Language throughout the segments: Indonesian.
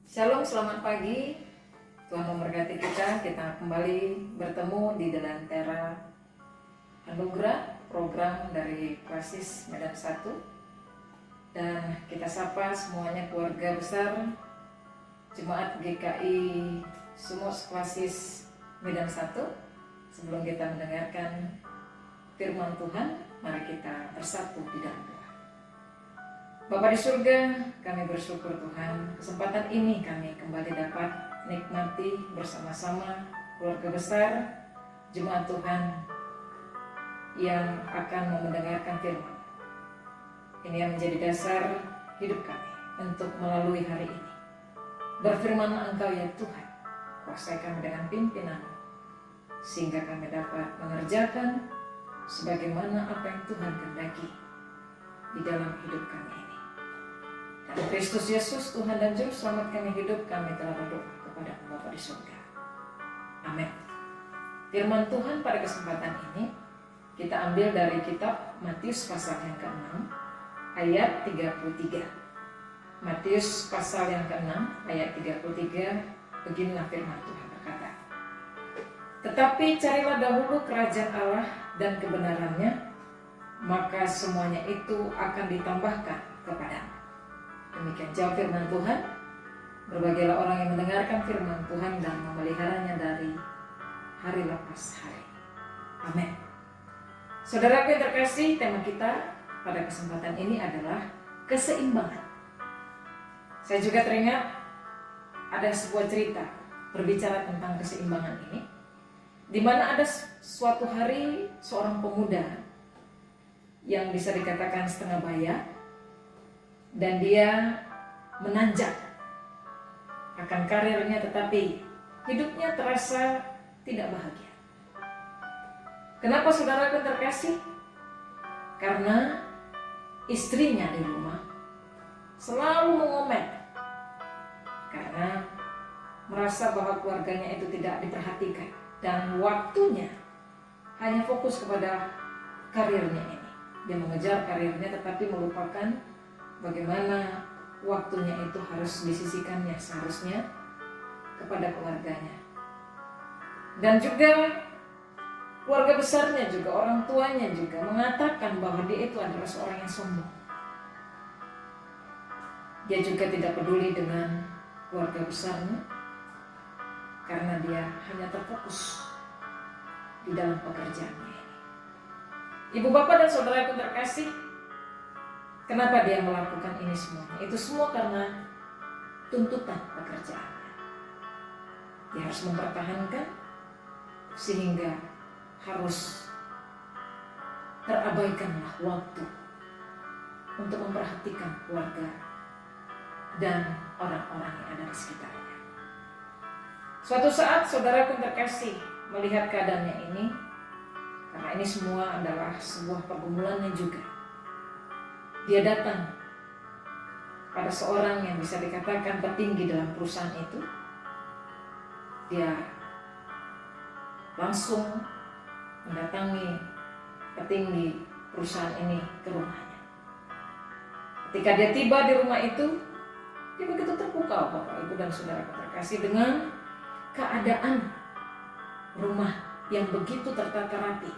Shalom, selamat pagi. Tuhan memberkati kita kembali bertemu di Delantera Anugerah, program dari Klasis Medan 1. Dan kita sapa semuanya keluarga besar Jemaat GKI Sumos Klasis Medan 1. Sebelum kita mendengarkan firman Tuhan, mari kita bersatu di dalam doa. Bapa di surga, kami bersyukur Tuhan, kesempatan ini kami kembali dapat nikmati bersama-sama keluarga besar Jemaat Tuhan yang akan mendengarkan firman. Ini yang menjadi dasar hidup kami untuk melalui hari ini. Berfirmanlah Engkau ya Tuhan, kuasai kami dengan pimpinan, sehingga kami dapat mengerjakan sebagaimana apa yang Tuhan kehendaki di dalam hidup kami ini. Dan Kristus Yesus, Tuhan dan Juru Selamat kami hidup, kami telah berdoa kepada Bapa di surga. Amin. Firman Tuhan pada kesempatan ini kita ambil dari kitab Matius pasal yang ke-6 ayat 33. Matius pasal yang ke-6 ayat 33, beginilah firman Tuhan berkata, "Tetapi carilah dahulu kerajaan Allah dan kebenarannya, maka semuanya itu akan ditambahkan kepadamu." Demikian jawab firman Tuhan. Berbahagialah orang yang mendengarkan firman Tuhan dan memeliharanya dari hari lepas hari. Amin. Saudaraku yang terkasih, tema kita pada kesempatan ini adalah keseimbangan. Saya juga teringat ada sebuah cerita berbicara tentang keseimbangan ini, di mana ada suatu hari seorang pemuda yang bisa dikatakan setengah baya, dan dia menanjak akan karirnya, tetapi hidupnya terasa tidak bahagia. Kenapa saudaraku terkasih? Karena istrinya di rumah selalu mengomel karena merasa bahwa keluarganya itu tidak diperhatikan dan waktunya hanya fokus kepada karirnya ini. Dia mengejar karirnya tetapi melupakan bagaimana waktunya itu harus disisihkannya seharusnya kepada keluarganya. Dan juga keluarga besarnya juga, orang tuanya juga mengatakan bahwa dia itu adalah seorang yang sombong. Dia juga tidak peduli dengan keluarga besarnya karena dia hanya terfokus di dalam pekerjaannya ini. Ibu bapak dan saudaraku terkasih, kenapa dia melakukan ini semuanya? Itu semua karena tuntutan pekerjaannya. Dia harus mempertahankan sehingga harus terabaikanlah waktu untuk memperhatikan keluarga dan orang-orang yang ada di sekitarnya. Suatu saat saudaraku terkasih melihat keadaannya ini, karena ini semua adalah sebuah pergumulannya juga. Dia datang pada seorang yang bisa dikatakan petinggi dalam perusahaan itu. Dia langsung mendatangi petinggi perusahaan ini ke rumahnya. Ketika dia tiba di rumah itu, dia begitu terpukau, Bapak, Ibu dan saudara terkasih, dengan keadaan rumah yang begitu tertata rapi,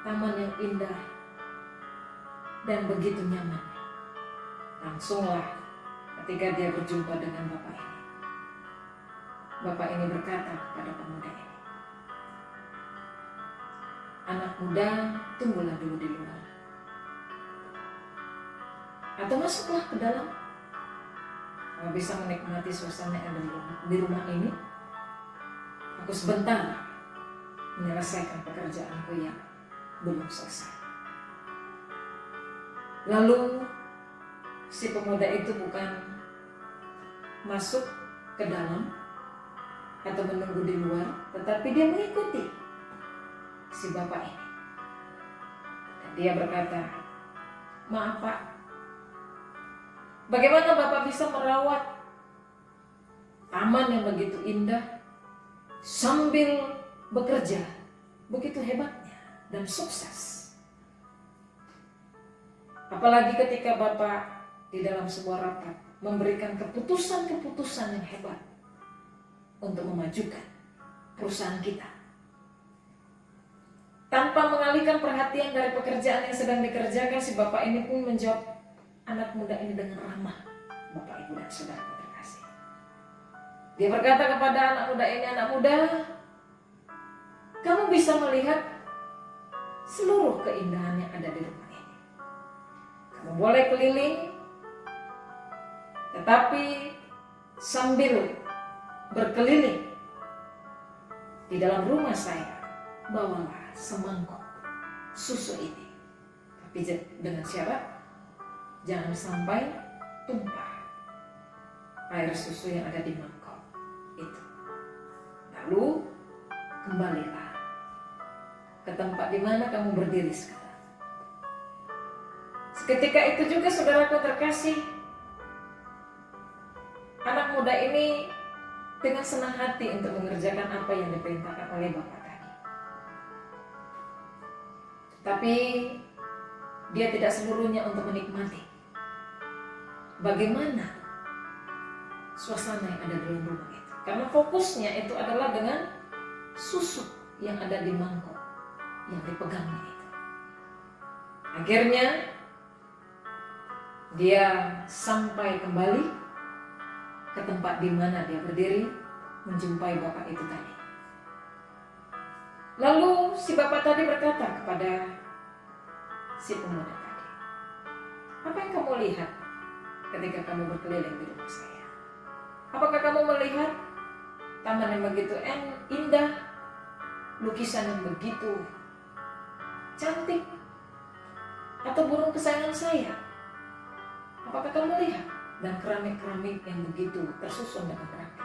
taman yang indah, dan begitu nyaman. Langsunglah ketika dia berjumpa dengan Bapak ini berkata kepada pemuda ini, "Anak muda, tunggulah dulu di luar. Atau masuklah ke dalam. Kau bisa menikmati suasana yang di rumah ini. Aku sebentar menyelesaikan pekerjaanku yang belum selesai." Lalu si pemuda itu bukan masuk ke dalam atau menunggu di luar, tetapi dia mengikuti si bapak ini. Dan dia berkata, "Maaf Pak, bagaimana Bapak bisa merawat taman yang begitu indah sambil bekerja begitu hebatnya dan sukses? Apalagi ketika Bapak di dalam sebuah rapat memberikan keputusan-keputusan yang hebat untuk memajukan perusahaan kita. Tanpa mengalihkan perhatian dari pekerjaan yang sedang dikerjakan, si bapak ini pun menjawab anak muda ini dengan ramah. Bapak, ibu, dan saudara terkasih. Dia berkata kepada anak muda ini, anak muda, kamu bisa melihat seluruh keindahan yang ada di rumah ini. Kamu boleh keliling, tetapi sambil berkeliling di dalam rumah saya, bawalah semangkok susu ini. Tapi dengan syarat, jangan sampai tumpah air susu yang ada di mangkok itu. Lalu kembalilah ke tempat di mana kamu berdiri sekarang. Seketika itu juga, saudaraku terkasih, anak muda ini dengan senang hati untuk mengerjakan apa yang diperintahkan oleh bapak tadi. Tapi dia tidak seluruhnya untuk menikmati bagaimana suasana yang ada dalam rumah itu. Karena fokusnya itu adalah dengan susu yang ada di mangkok yang dipegangnya itu. Akhirnya dia sampai kembali ke tempat di mana dia berdiri menjumpai bapak itu tadi. Lalu si bapak tadi berkata kepada si pemuda tadi, apa yang kamu lihat ketika kamu berkeliling di rumah saya? Apakah kamu melihat taman yang begitu indah, lukisan yang begitu cantik, atau burung kesayangan saya? Apakah kamu lihat? Dan keramik-keramik yang begitu tersusun dengan rapi.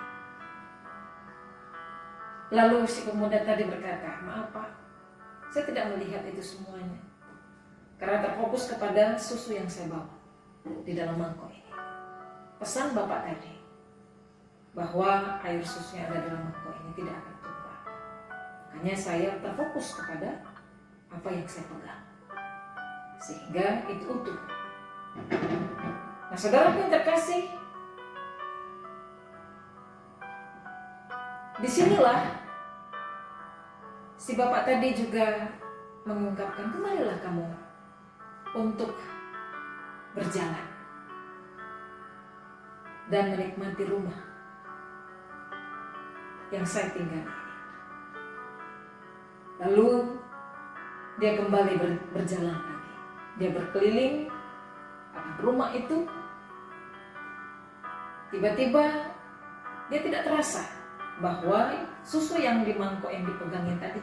Lalu si pemuda tadi berkata, maaf Pak, saya tidak melihat itu semuanya, karena terfokus kepada susu yang saya bawa di dalam mangkok ini. Pesan bapak tadi bahwa air susu yang ada dalam mangkok ini tidak akan tumpah. Makanya saya terfokus kepada apa yang saya pegang, sehingga itu utuh. Nah, saudara yang terkasih, disinilah si bapak tadi juga mengungkapkan, kembalilah kamu untuk berjalan dan menikmati rumah yang saya tinggali. Lalu dia kembali berjalan lagi. Dia berkeliling akan rumah itu. Tiba-tiba dia tidak terasa bahwa susu yang di mangkok yang dipegangin tadi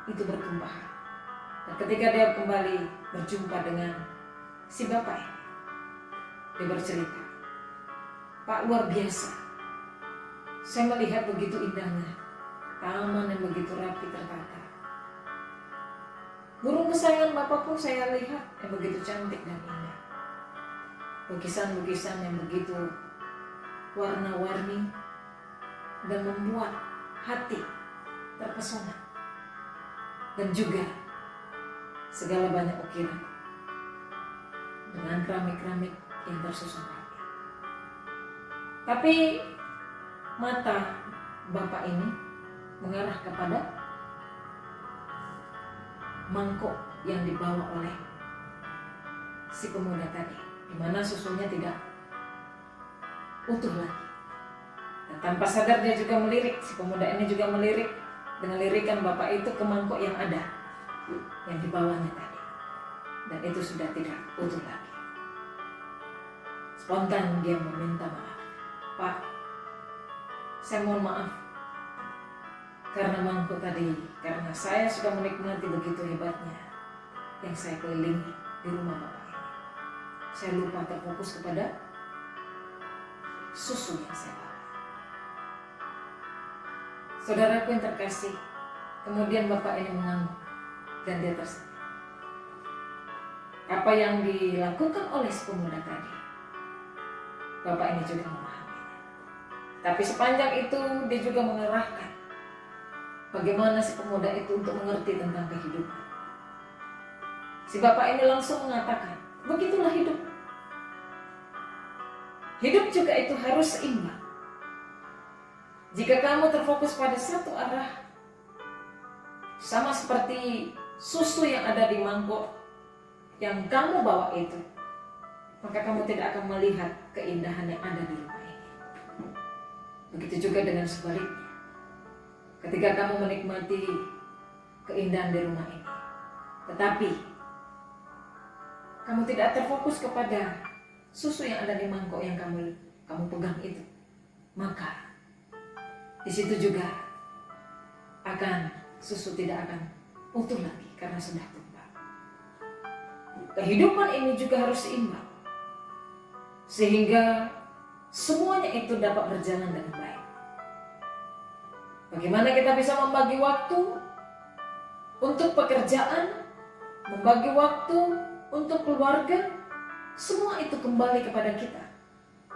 itu bertumpahan. Dan ketika dia kembali berjumpa dengan si bapak ini, dia bercerita, Pak, luar biasa, saya melihat begitu indahnya taman yang begitu rapi tertata. Burung kesayangan bapak pun saya lihat yang begitu cantik dan indah. Lukisan-lukisan yang begitu warna-warni dan membuat hati terpesona. Dan juga segala banyak ukiran dengan keramik-keramik yang tersusun rapi. Tapi mata bapak ini mengarah kepada mangkok yang dibawa oleh si pemuda tadi, di mana susunya tidak utuh lagi. Dan tanpa sadar dia juga melirik, si pemuda ini juga melirik dengan lirikan bapak itu ke mangkok yang ada, yang dibawanya tadi. Dan itu sudah tidak utuh lagi. Spontan dia meminta maaf. Pak, saya mohon maaf karena mangkok tadi, karena saya sudah menikmati begitu hebatnya yang saya kelilingi di rumah bapak ini. Saya lupa terfokus kepada susu yang saya bawa. Saudaraku yang terkasih, kemudian bapak ini mengangguk dan dia tersenyum. Apa yang dilakukan oleh si pemuda tadi, bapak ini juga memahaminya. Tapi sepanjang itu dia juga mengerahkan bagaimana si pemuda itu untuk mengerti tentang kehidupan. Si bapak ini langsung mengatakan, begitulah hidup. Hidup juga itu harus seimbang. Jika kamu terfokus pada satu arah, sama seperti susu yang ada di mangkok yang kamu bawa itu, maka kamu tidak akan melihat keindahan yang ada di rumah ini. Begitu juga dengan sebaliknya. Ketika kamu menikmati keindahan di rumah ini, tetapi kamu tidak terfokus kepada susu yang ada di mangkok yang kamu pegang itu, maka di situ juga susu tidak akan utuh lagi karena sudah tumpah. Kehidupan ini juga harus seimbang, sehingga semuanya itu dapat berjalan dengan baik. Bagaimana kita bisa membagi waktu untuk pekerjaan, membagi waktu untuk keluarga, semua itu kembali kepada kita.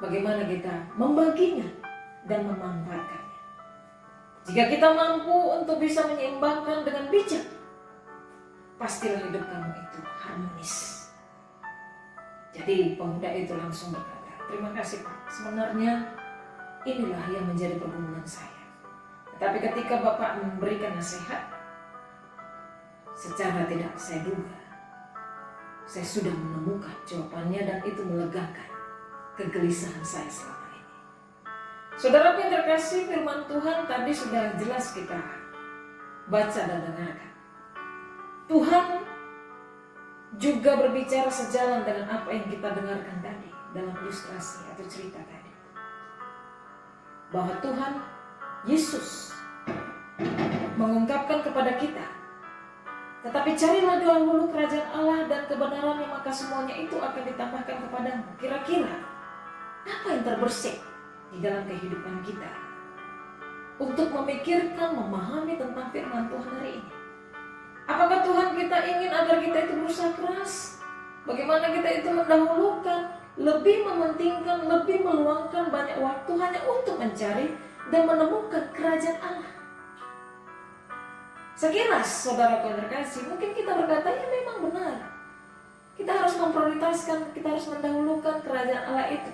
Bagaimana kita membaginya dan memanfaatkannya. Jika kita mampu untuk bisa menyeimbangkan dengan bijak, pastilah hidup kamu itu harmonis. Jadi pemuda itu langsung berkata, terima kasih Pak, sebenarnya inilah yang menjadi pergumulan saya. Tetapi ketika Bapak memberikan nasihat, secara tidak saya duga, saya sudah menemukan jawabannya dan itu melegakan kegelisahan saya selama ini. Saudara yang terkasih, firman Tuhan tadi sudah jelas kita baca dan dengarkan. Tuhan juga berbicara sejalan dengan apa yang kita dengarkan tadi dalam ilustrasi atau cerita tadi. Bahwa Tuhan Yesus mengungkapkan kepada kita, tetapi carilah dahulu kerajaan Allah dan kebenarannya, maka semuanya itu akan ditambahkan kepadamu. Kira-kira apa yang terbersih di dalam kehidupan kita untuk memikirkan, memahami tentang firman Tuhan hari ini? Apakah Tuhan kita ingin agar kita itu berusaha keras? Bagaimana kita itu mendahulukan, lebih mementingkan, lebih meluangkan banyak waktu hanya untuk mencari dan menemukan kerajaan Allah? Sekilas saudara yang terkasih, mungkin kita berkata, ya memang benar, kita harus memprioritaskan, kita harus mendahulukan kerajaan Allah itu.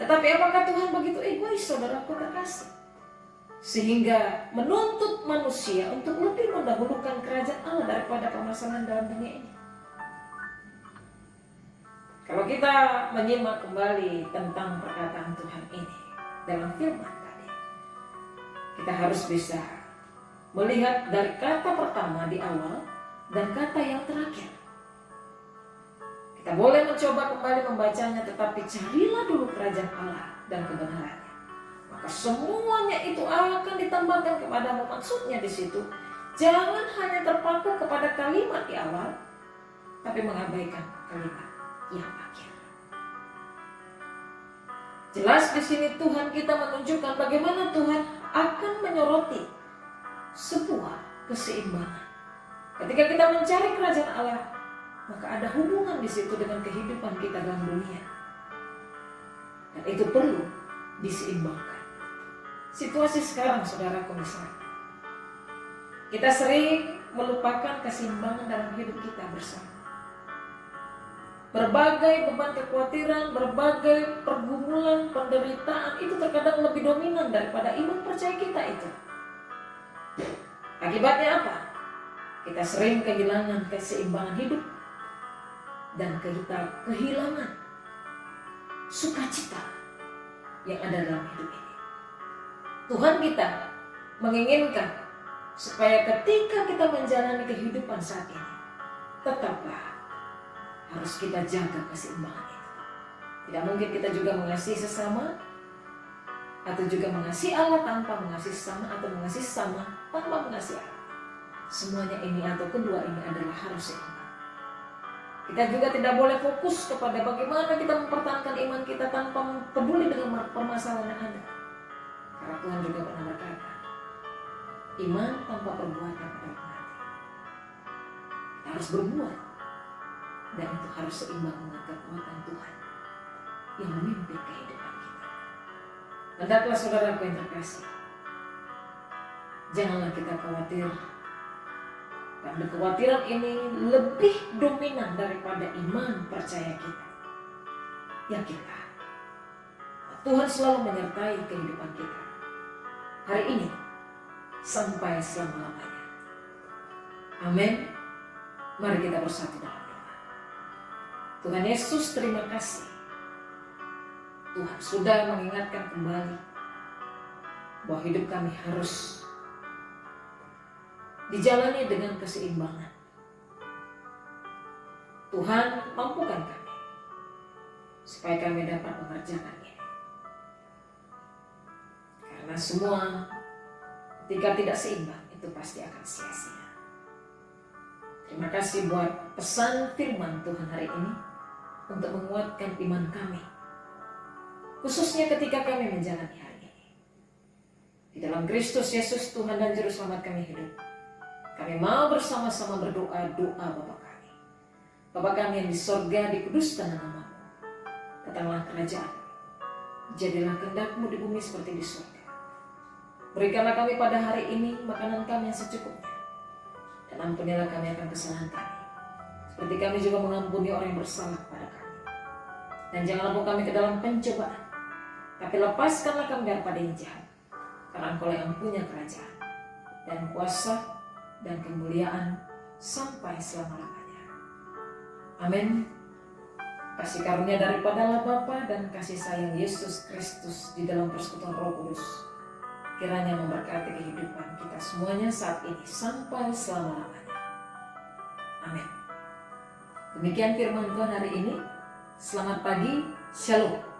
Tetapi apakah Tuhan begitu egois, saudaraku terkasih, sehingga menuntut manusia untuk lebih mendahulukan kerajaan Allah daripada permasalahan dalam dunia ini? Kalau kita menyimak kembali tentang perkataan Tuhan ini dalam firman tadi, kita harus bisa melihat dari kata pertama di awal dan kata yang terakhir. Kita boleh mencoba kembali membacanya, tetapi carilah dulu kerajaan Allah dan kebenarannya, maka semuanya itu akan ditambahkan kepadamu. Maksudnya di situ, jangan hanya terpaku kepada kalimat di awal, tapi mengabaikan kalimat yang akhir. Jelas di sini Tuhan kita menunjukkan bagaimana Tuhan akan menyoroti sebuah keseimbangan. Ketika kita mencari kerajaan Allah, maka ada hubungan di situ dengan kehidupan kita dalam dunia, dan itu perlu diseimbangkan. Situasi sekarang, saudaraku, misalnya kita sering melupakan keseimbangan dalam hidup kita bersama. Berbagai beban kekhawatiran, berbagai pergumulan, penderitaan itu terkadang lebih dominan daripada iman percaya kita itu. Akibatnya apa? Kita sering kehilangan keseimbangan hidup dan kita kehilangan sukacita yang ada dalam hidup ini. Tuhan kita menginginkan supaya ketika kita menjalani kehidupan saat ini, tetaplah harus kita jaga keseimbangan itu. Tidak mungkin kita juga mengasihi sesama atau juga mengasihi Allah tanpa mengasihi sesama, atau mengasihi sesama tanpa mengasihi Allah. Semuanya ini atau kedua ini adalah harus seimbang. Kita juga tidak boleh fokus kepada bagaimana kita mempertahankan iman kita tanpa peduli dengan permasalahan yang ada. Karena Tuhan juga pernah berkata, iman tanpa perbuatan adalah mati. Kita harus berbuat, dan itu harus seimbang dengan kekuatan Tuhan yang memimpin kehidupan kita. Hendaklah saudaraku yang terkasih, janganlah kita khawatir, karena kekhawatiran ini lebih dominan daripada iman percaya kita. Yakinlah Tuhan selalu menyertai kehidupan kita hari ini sampai selama-lamanya. Amin. Mari kita bersatu dalam doa. Tuhan Yesus, terima kasih. Tuhan sudah mengingatkan kembali bahwa hidup kami harus dijalani dengan keseimbangan. Tuhan, mampukan kami supaya kami dapat mengerjakan ini. Karena semua ketika tidak seimbang itu pasti akan sia-sia. Terima kasih buat pesan firman Tuhan hari ini untuk menguatkan iman kami, khususnya ketika kami menjalani hari ini. Di dalam Kristus Yesus Tuhan dan Juru Selamat kami hidup. Kami mau bersama-sama berdoa doa Bapa kami. Bapa kami yang di sorga, dikuduskan nama-Mu. Datanglah kerajaan. Jadilah kehendak-Mu di bumi seperti di sorga. Berikanlah kami pada hari ini makanan kami yang secukupnya. Dan ampunilah kami akan kesalahan kami, seperti kami juga mengampuni orang yang bersalah kepada kami. Dan janganlah bawa kami ke dalam pencobaan, tapi lepaskanlah kami daripada yang jahat. Karena Engkau yang punya kerajaan dan kuasa dan kemuliaan sampai selama-lamanya. Amin. Kasih karunia daripada Allah Bapa dan kasih sayang Yesus Kristus di dalam persekutuan Roh Kudus kiranya memberkati kehidupan kita semuanya saat ini sampai selama-lamanya. Amin. Demikian firman Tuhan hari ini. Selamat pagi. Shalom.